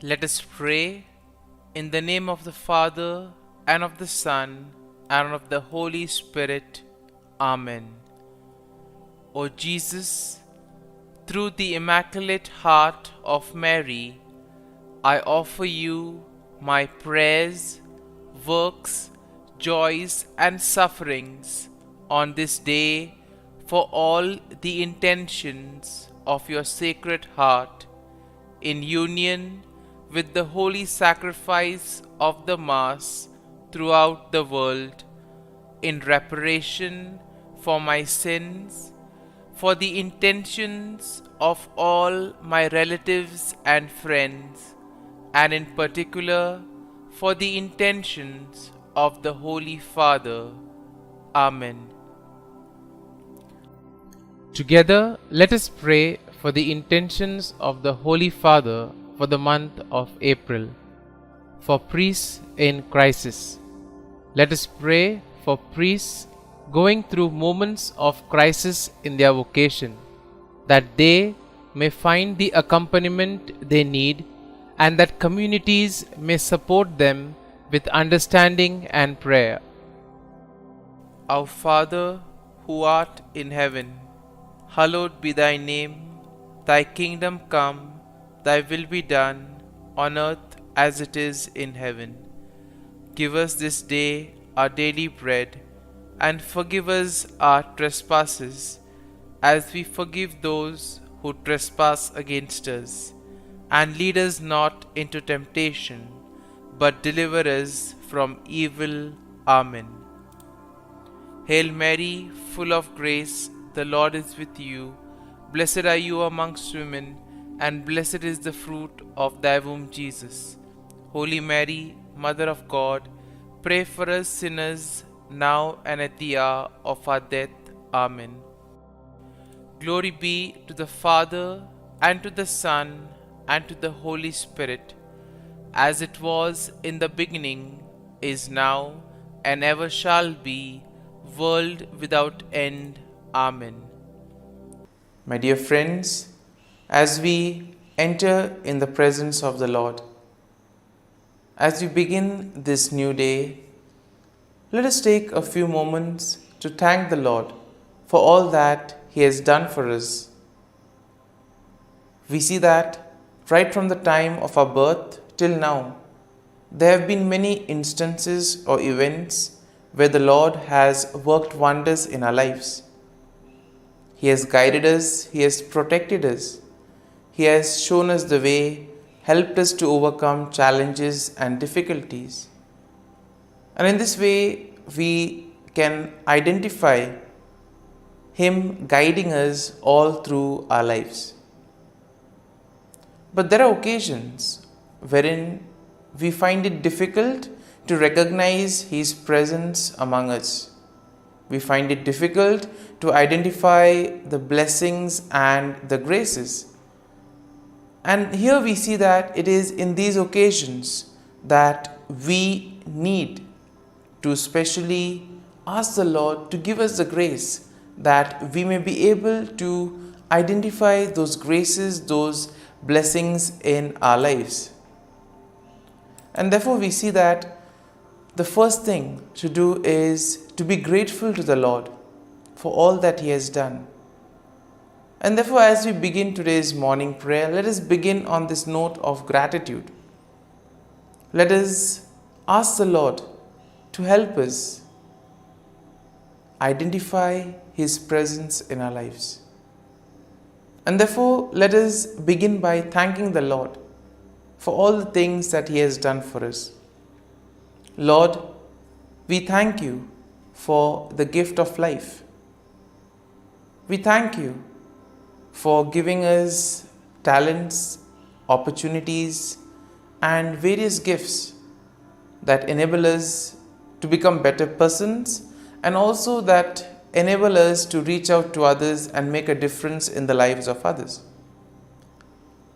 Let us pray in the name of the Father, and of the Son, and of the Holy Spirit. Amen. O Jesus, through the Immaculate Heart of Mary, I offer you my prayers, works, joys, and sufferings on this day for all the intentions of your Sacred Heart, in union with the holy sacrifice of the Mass throughout the world, in reparation for my sins, for the intentions of all my relatives and friends, and in particular for the intentions of the Holy Father. Amen. Together, let us pray for the intentions of the Holy Father for the month of April, for priests in crisis. Let us pray for priests going through moments of crisis in their vocation, that they may find the accompaniment they need, and that communities may support them with understanding and prayer. Our Father, who art in heaven, hallowed be thy name. Thy kingdom come, thy will be done, on earth as it is in heaven. Give us this day our daily bread, and forgive us our trespasses, as we forgive those who trespass against us. And lead us not into temptation, but deliver us from evil. Amen. Hail Mary, full of grace, the Lord is with you. Blessed are you amongst women, and blessed is the fruit of thy womb, Jesus. Holy Mary, Mother of God, pray for us sinners, now and at the hour of our death. Amen. Glory be to the Father, and to the Son, and to the Holy Spirit, as it was in the beginning, is now, and ever shall be, world without end. Amen. My dear friends, as we enter in the presence of the Lord, as we begin this new day, let us take a few moments to thank the Lord for all that He has done for us. We see that right from the time of our birth till now, there have been many instances or events where the Lord has worked wonders in our lives. He has guided us, He has protected us, He has shown us the way, helped us to overcome challenges and difficulties. And in this way, we can identify Him guiding us all through our lives. But there are occasions wherein we find it difficult to recognize His presence among us. We find it difficult to identify the blessings and the graces. And here we see that it is in these occasions that we need to specially ask the Lord to give us the grace that we may be able to identify those graces, those blessings in our lives. And therefore we see that the first thing to do is to be grateful to the Lord for all that He has done. And therefore, as we begin today's morning prayer, let us begin on this note of gratitude. Let us ask the Lord to help us identify His presence in our lives. And therefore, let us begin by thanking the Lord for all the things that He has done for us. Lord, we thank you for the gift of life. We thank you for giving us talents, opportunities, and various gifts that enable us to become better persons, and also that enable us to reach out to others and make a difference in the lives of others.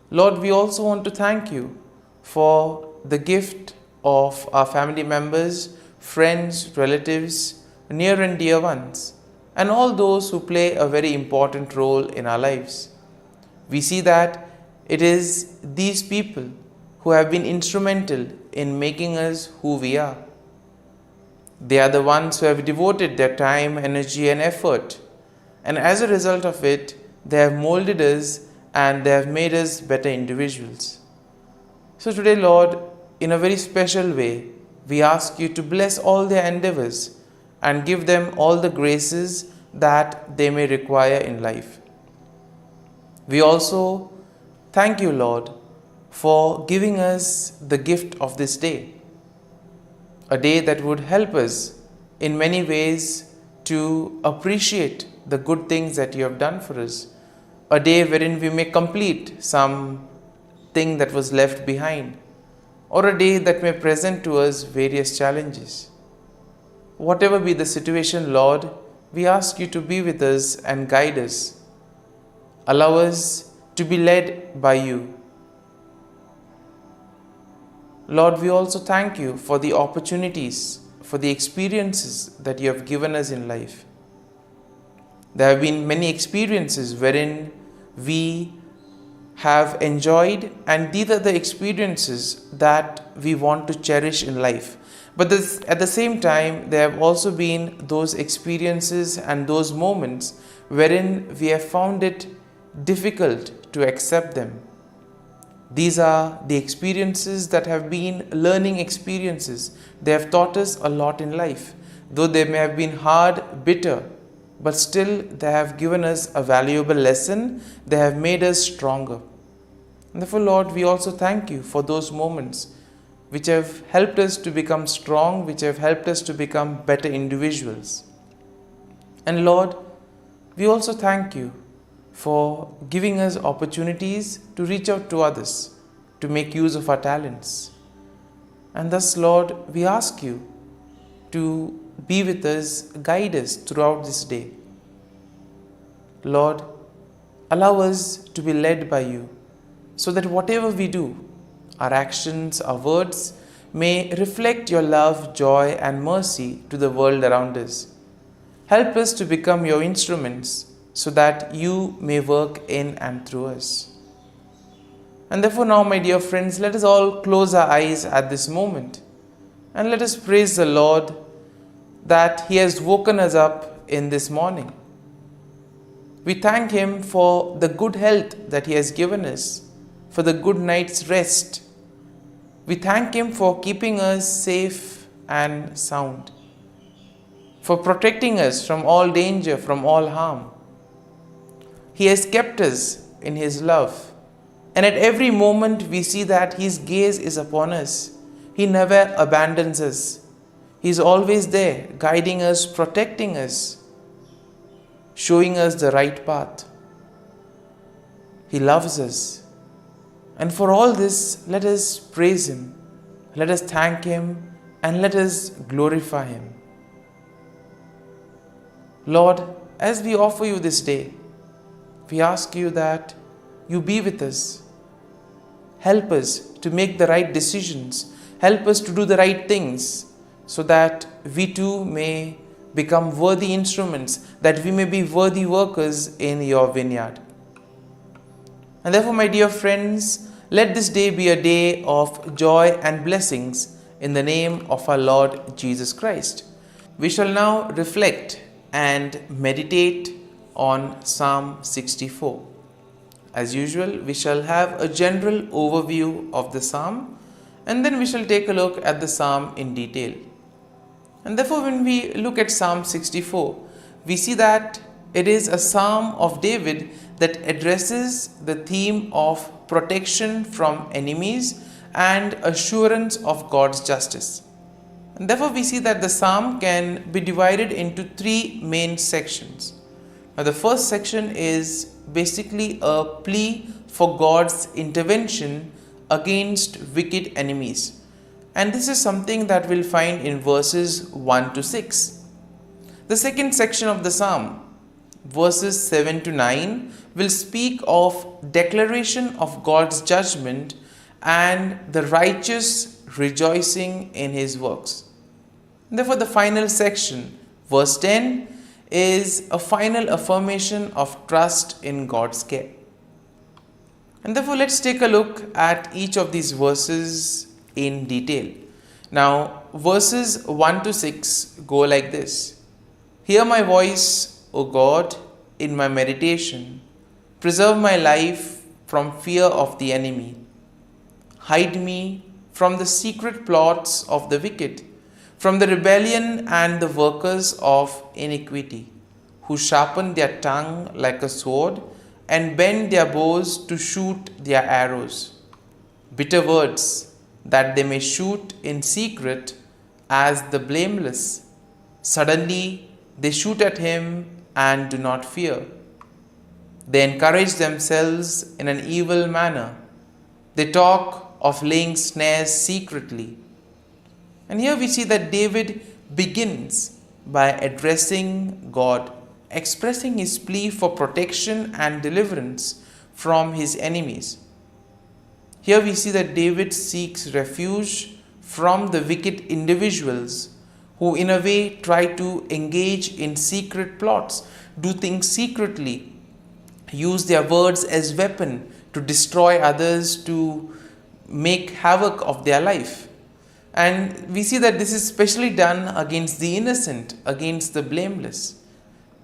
Lord, we also want to thank you for the gift of our family members, friends, relatives, near and dear ones, and all those who play a very important role in our lives. We see that it is these people who have been instrumental in making us who we are. They are the ones who have devoted their time, energy, and effort, and as a result of it, they have molded us and they have made us better individuals. So today, Lord, in a very special way, we ask you to bless all their endeavors and give them all the graces that they may require in life. We also thank you, Lord, for giving us the gift of this day, a day that would help us in many ways to appreciate the good things that you have done for us, a day wherein we may complete some thing that was left behind, or a day that may present to us various challenges. Whatever be the situation, Lord, we ask you to be with us and guide us. Allow us to be led by you. Lord, we also thank you for the opportunities, for the experiences that you have given us in life. There have been many experiences wherein we have enjoyed, and these are the experiences that we want to cherish in life. But at the same time, there have also been those experiences and those moments wherein we have found it difficult to accept them. These are the experiences that have been learning experiences. They have taught us a lot in life. Though they may have been hard, bitter, but still they have given us a valuable lesson. They have made us stronger. And therefore, Lord, we also thank you for those moments which have helped us to become strong, which have helped us to become better individuals. And Lord, we also thank you for giving us opportunities to reach out to others, to make use of our talents. And thus, Lord, we ask you to be with us, guide us throughout this day. Lord, allow us to be led by you, so that whatever we do, our actions, our words, may reflect your love, joy, and mercy to the world around us. Help us to become your instruments, so that you may work in and through us. And therefore now, my dear friends, let us all close our eyes at this moment, and let us praise the Lord that He has woken us up in this morning. We thank Him for the good health that He has given us, for the good night's rest. We thank Him for keeping us safe and sound, for protecting us from all danger, from all harm. He has kept us in His love, and at every moment we see that His gaze is upon us. He never abandons us. He is always there, guiding us, protecting us, showing us the right path. He loves us. And for all this, let us praise Him, let us thank Him, and let us glorify Him. Lord, as we offer you this day, we ask you that you be with us. Help us to make the right decisions. Help us to do the right things, so that we too may become worthy instruments, that we may be worthy workers in your vineyard. And therefore, my dear friends, let this day be a day of joy and blessings in the name of our Lord Jesus Christ. We shall now reflect and meditate on Psalm 64. As usual, we shall have a general overview of the psalm, and then we shall take a look at the psalm in detail. And therefore, when we look at Psalm 64, we see that it is a psalm of David that addresses the theme of protection from enemies and assurance of God's justice. And therefore, we see that the psalm can be divided into three main sections. Now, the first section is basically a plea for God's intervention against wicked enemies. And this is something that we'll find in verses 1 to 6. The second section of the psalm, verses 7 to 9, will speak of declaration of God's judgment and the righteous rejoicing in His works. Therefore, the final section, verse 10, is a final affirmation of trust in God's care. And therefore, let's take a look at each of these verses in detail. Now, verses 1 to 6 go like this. Hear my voice, O God, in my meditation. Preserve my life from fear of the enemy. Hide me from the secret plots of the wicked, from the rebellion and the workers of iniquity, who sharpen their tongue like a sword and bend their bows to shoot their arrows. Bitter words, that they may shoot in secret as the blameless. Suddenly they shoot at him and do not fear. They encourage themselves in an evil manner. They talk of laying snares secretly. And here we see that David begins by addressing God, expressing his plea for protection and deliverance from his enemies. Here we see that David seeks refuge from the wicked individuals who in a way try to engage in secret plots, do things secretly, use their words as weapon to destroy others, to make havoc of their life. And we see that this is especially done against the innocent, against the blameless.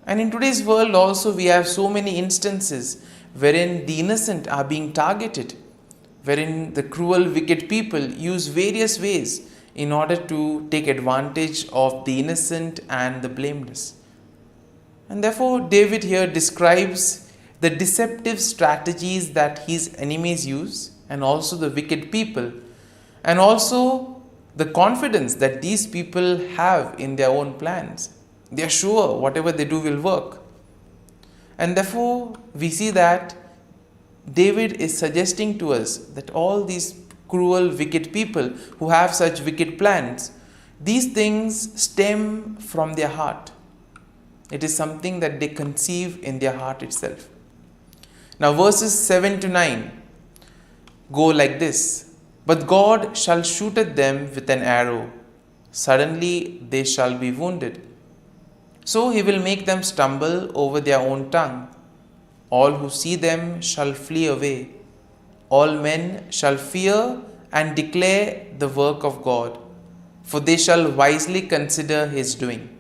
And in today's world also we have so many instances wherein the innocent are being targeted, wherein the cruel, wicked people use various ways in order to take advantage of the innocent and the blameless. And therefore, David here describes the deceptive strategies that his enemies use, and also the wicked people, and also the confidence that these people have in their own plans. They are sure whatever they do will work. And therefore, we see that David is suggesting to us that all these cruel, wicked people who have such wicked plans, these things stem from their heart. It is something that they conceive in their heart itself. Now, verses 7 to 9 go like this. But God shall shoot at them with an arrow. Suddenly they shall be wounded. So he will make them stumble over their own tongue. All who see them shall flee away. All men shall fear and declare the work of God, for they shall wisely consider his doing.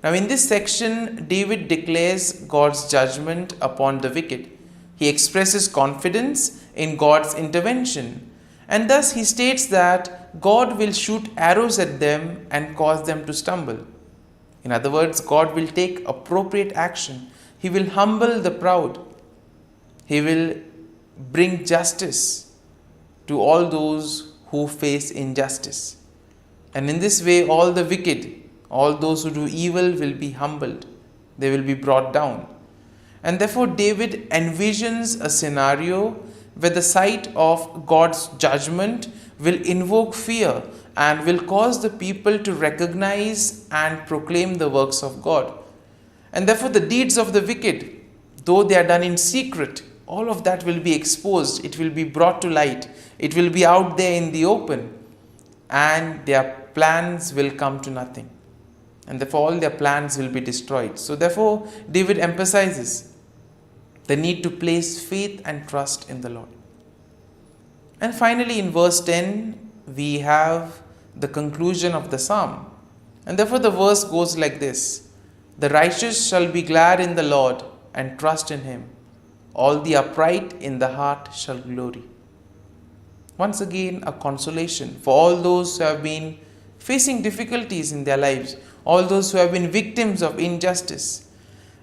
Now in this section, David declares God's judgment upon the wicked. He expresses confidence in God's intervention, and thus he states that God will shoot arrows at them and cause them to stumble. In other words, God will take appropriate action. He will humble the proud. He will bring justice to all those who face injustice. And in this way, all the wicked, all those who do evil will be humbled. They will be brought down. And therefore, David envisions a scenario where the sight of God's judgment will invoke fear and will cause the people to recognize and proclaim the works of God. And therefore, the deeds of the wicked, though they are done in secret, all of that will be exposed. It will be brought to light. It will be out there in the open. And their plans will come to nothing. And therefore, all their plans will be destroyed. So therefore, David emphasizes the need to place faith and trust in the Lord. And finally, in verse 10, we have the conclusion of the psalm. And therefore, the verse goes like this. The righteous shall be glad in the Lord and trust in him. All the upright in the heart shall glory. Once again, a consolation for all those who have been facing difficulties in their lives, all those who have been victims of injustice.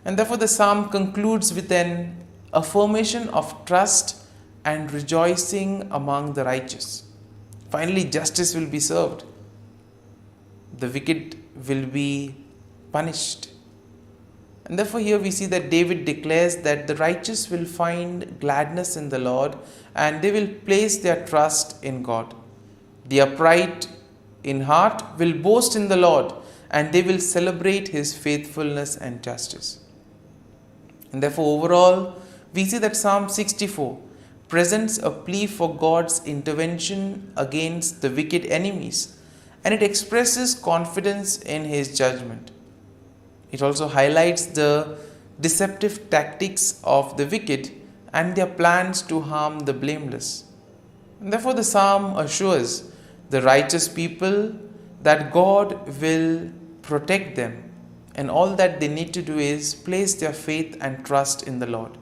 And therefore, the psalm concludes with an affirmation of trust and rejoicing among the righteous. Finally, justice will be served. The wicked will be punished. And therefore, here we see that David declares that the righteous will find gladness in the Lord and they will place their trust in God. The upright in heart will boast in the Lord and they will celebrate his faithfulness and justice. And therefore, overall, we see that Psalm 64 presents a plea for God's intervention against the wicked enemies, and it expresses confidence in his judgment. It also highlights the deceptive tactics of the wicked and their plans to harm the blameless. And therefore, the psalm assures the righteous people that God will protect them, and all that they need to do is place their faith and trust in the Lord.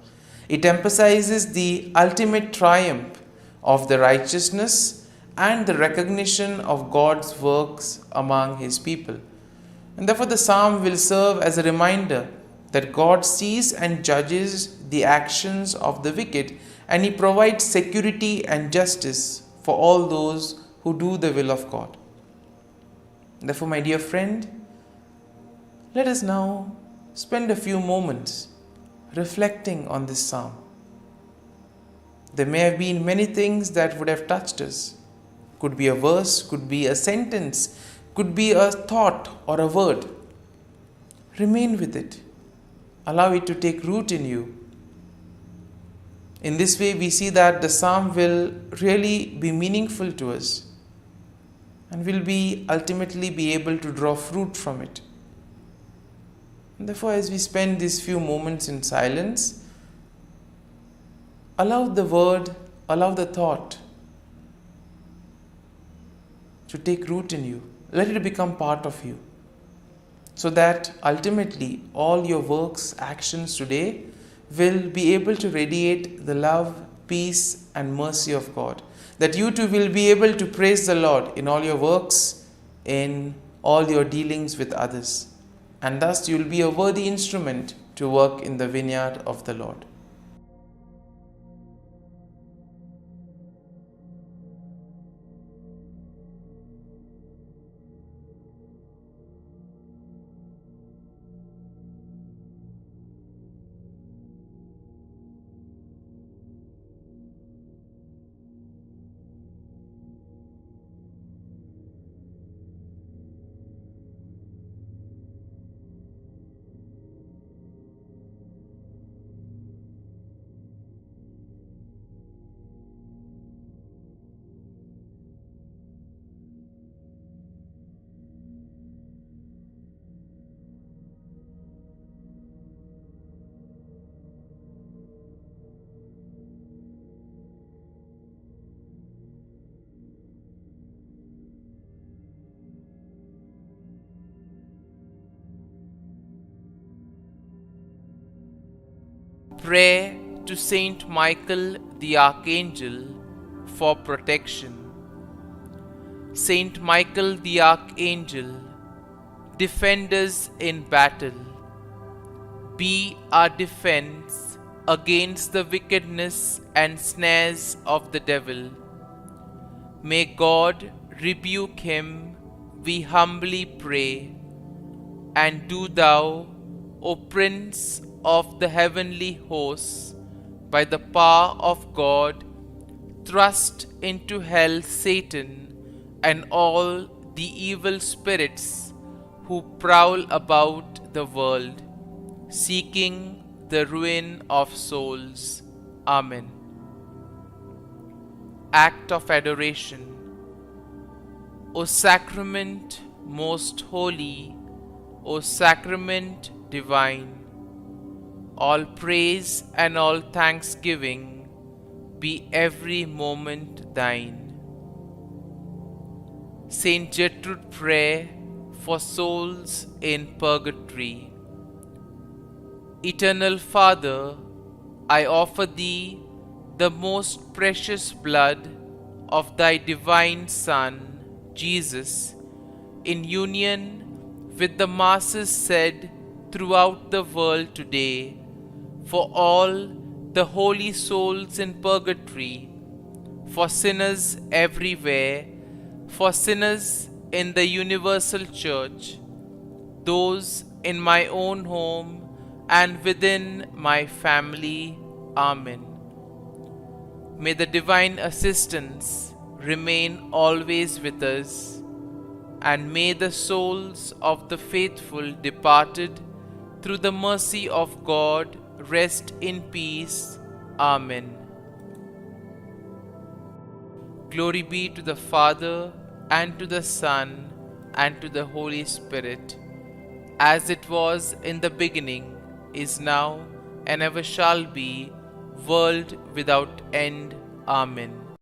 It emphasizes the ultimate triumph of the righteousness and the recognition of God's works among His people. And therefore, the psalm will serve as a reminder that God sees and judges the actions of the wicked, and He provides security and justice for all those who do the will of God. Therefore, my dear friend, let us now spend a few moments reflecting on this psalm. There may have been many things that would have touched us. Could be a verse, could be a sentence, could be a thought or a word. Remain with it. Allow it to take root in you. In this way, we see that the psalm will really be meaningful to us, and will ultimately be able to draw fruit from it. And therefore, as we spend these few moments in silence, allow the word, allow the thought to take root in you. Let it become part of you, so that ultimately all your works, actions today will be able to radiate the love, peace and mercy of God. That you too will be able to praise the Lord in all your works, in all your dealings with others. And thus you will be a worthy instrument to work in the vineyard of the Lord. Pray to Saint Michael the Archangel for protection. Saint Michael the Archangel, defend us in battle. Be our defense against the wickedness and snares of the devil. May God rebuke him, we humbly pray. And do thou, O Prince of the heavenly hosts, by the power of God, thrust into hell Satan and all the evil spirits who prowl about the world, seeking the ruin of souls. Amen. Act of Adoration. O Sacrament most holy, O Sacrament divine, all praise and all thanksgiving be every moment thine. Saint Gertrude, pray for souls in purgatory. Eternal Father, I offer thee the most precious blood of thy divine Son, Jesus, in union with the masses said throughout the world today, for all the holy souls in purgatory, for sinners everywhere, for sinners in the universal church, those in my own home and within my family. Amen. May the divine assistance remain always with us, and may the souls of the faithful departed through the mercy of God rest in peace. Amen. Glory be to the Father, and to the Son, and to the Holy Spirit, as it was in the beginning, is now, and ever shall be, world without end. Amen.